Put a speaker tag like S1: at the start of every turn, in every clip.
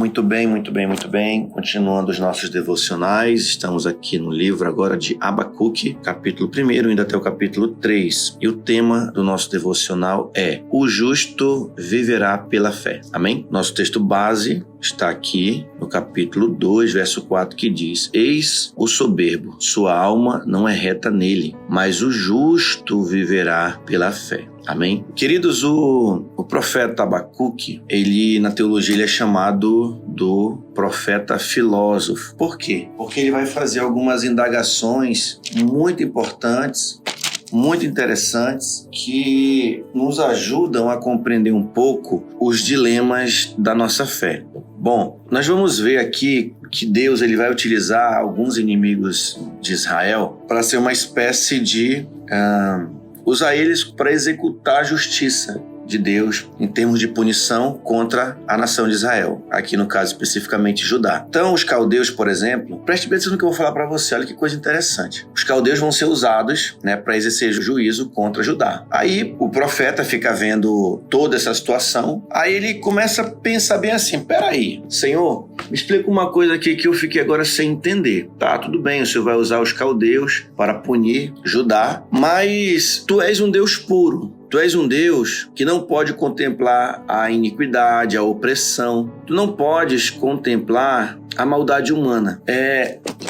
S1: Muito bem, muito bem, muito bem. Continuando os nossos devocionais, estamos aqui no livro agora de Abacuque, capítulo 1, indo até o capítulo 3. E o tema do nosso devocional é: o justo viverá pela fé. Amém? Nosso texto base está aqui no capítulo 2, verso 4, que diz: eis o soberbo, sua alma não é reta nele, mas o justo viverá pela fé. Amém? Queridos, o profeta Abacuque, ele na teologia ele é chamado do profeta filósofo. Por quê? Porque ele vai fazer algumas indagações muito importantes, muito interessantes, que nos ajudam a compreender um pouco os dilemas da nossa fé. Bom, nós vamos ver aqui que Deus ele vai utilizar alguns inimigos de Israel para ser uma espécie de... usar eles para executar a justiça de Deus em termos de punição contra a nação de Israel, aqui no caso especificamente Judá. Então os caldeus, por exemplo, preste atenção no que eu vou falar para você, olha que coisa interessante. Os caldeus vão ser usados, para exercer juízo contra Judá. Aí o profeta fica vendo toda essa situação, aí ele começa a pensar bem assim: peraí, Senhor, me explica uma coisa aqui que eu fiquei agora sem entender. Tá, tudo bem, o Senhor vai usar os caldeus para punir Judá, mas tu és um Deus puro. Tu és um Deus que não pode contemplar a iniquidade, a opressão. Tu não podes contemplar a maldade humana.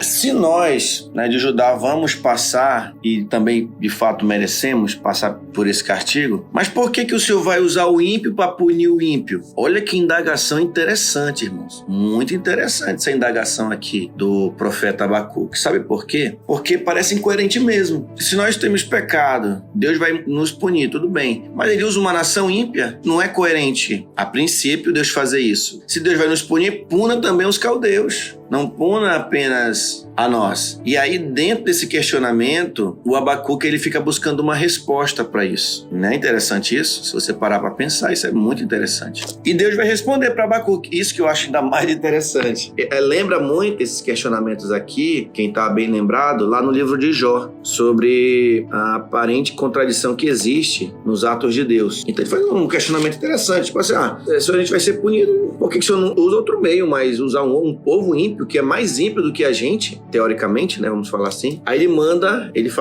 S1: Se nós, de Judá, vamos passar, e também de fato merecemos passar por esse castigo, mas por que o Senhor vai usar o ímpio para punir o ímpio? Olha que indagação interessante, irmãos. Muito interessante essa indagação aqui do profeta Abacuque. Sabe por quê? Porque parece incoerente mesmo. Se nós temos pecado, Deus vai nos punir, tudo bem. Mas ele usa uma nação ímpia? Não é coerente, a princípio, Deus fazer isso. Se Deus vai nos punir, puna também os caldeus. Não puna apenas a nós. E aí, dentro desse questionamento, o Abacuque ele fica buscando uma resposta para isso. Não é interessante isso? Se você parar para pensar, isso é muito interessante. E Deus vai responder para Abacuque. Isso que eu acho ainda mais interessante. Lembra muito esses questionamentos aqui, quem está bem lembrado, lá no livro de Jó, sobre a aparente contradição que existe nos atos de Deus. Então ele faz um questionamento interessante, tipo assim: se a gente vai ser punido, por que o Senhor não usa outro meio, mas usar um povo ímpio, que é mais ímpio do que a gente, teoricamente, vamos falar assim. Aí ele manda ele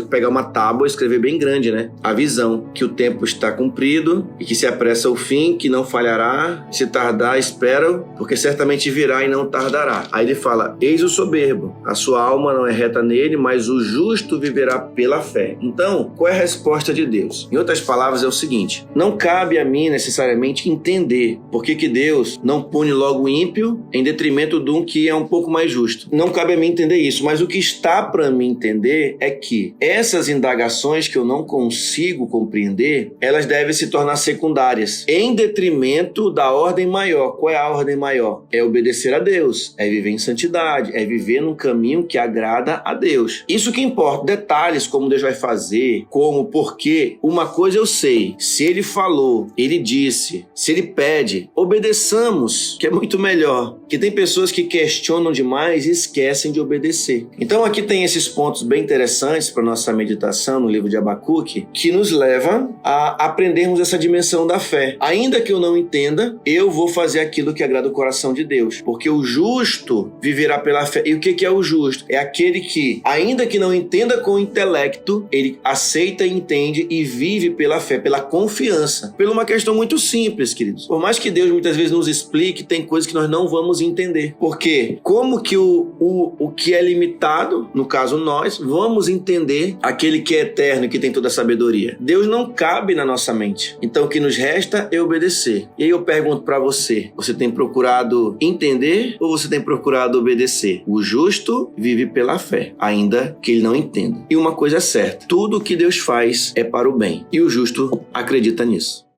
S1: pegar uma tábua e escrever bem grande, a visão, que o tempo está cumprido e que se apressa o fim, que não falhará, se tardar, espera, porque certamente virá e não tardará. Aí ele fala: eis o soberbo, a sua alma não é reta nele, mas o justo viverá pela fé. Então, qual é a resposta de Deus? Em outras palavras, é o seguinte: não cabe a mim necessariamente entender por que Deus não pune logo o ímpio em detrimento de um que é um pouco mais justo. Não cabe a mim entender isso, mas o que está para mim entender é que essas indagações que eu não consigo compreender, elas devem se tornar secundárias, em detrimento da ordem maior. Qual é a ordem maior? É obedecer a Deus, é viver em santidade, é viver num caminho que agrada a Deus. Isso que importa. Detalhes, como Deus vai fazer, como, porquê. Uma coisa eu sei: se Ele falou, Ele disse, se Ele pede, obedeçamos, que é muito melhor. Que tem pessoas que questionam demais e esquecem de obedecer. Então aqui tem esses pontos bem interessantes para nossa meditação no livro de Abacuque, que nos leva a aprendermos essa dimensão da fé. Ainda que eu não entenda, eu vou fazer aquilo que agrada o coração de Deus, porque o justo viverá pela fé. E o que é o justo? É aquele que, ainda que não entenda com o intelecto, ele aceita e entende e vive pela fé, pela confiança, por uma questão muito simples, queridos. Por mais que Deus muitas vezes nos explique, tem coisas que nós não vamos entender. Porque como que o que é limitado, no caso nós, vamos entender aquele que é eterno e que tem toda a sabedoria? Deus não cabe na nossa mente. Então o que nos resta é obedecer. E aí eu pergunto para você: você tem procurado entender ou você tem procurado obedecer? O justo vive pela fé, ainda que ele não entenda. E uma coisa é certa: tudo que Deus faz é para o bem. E o justo acredita nisso.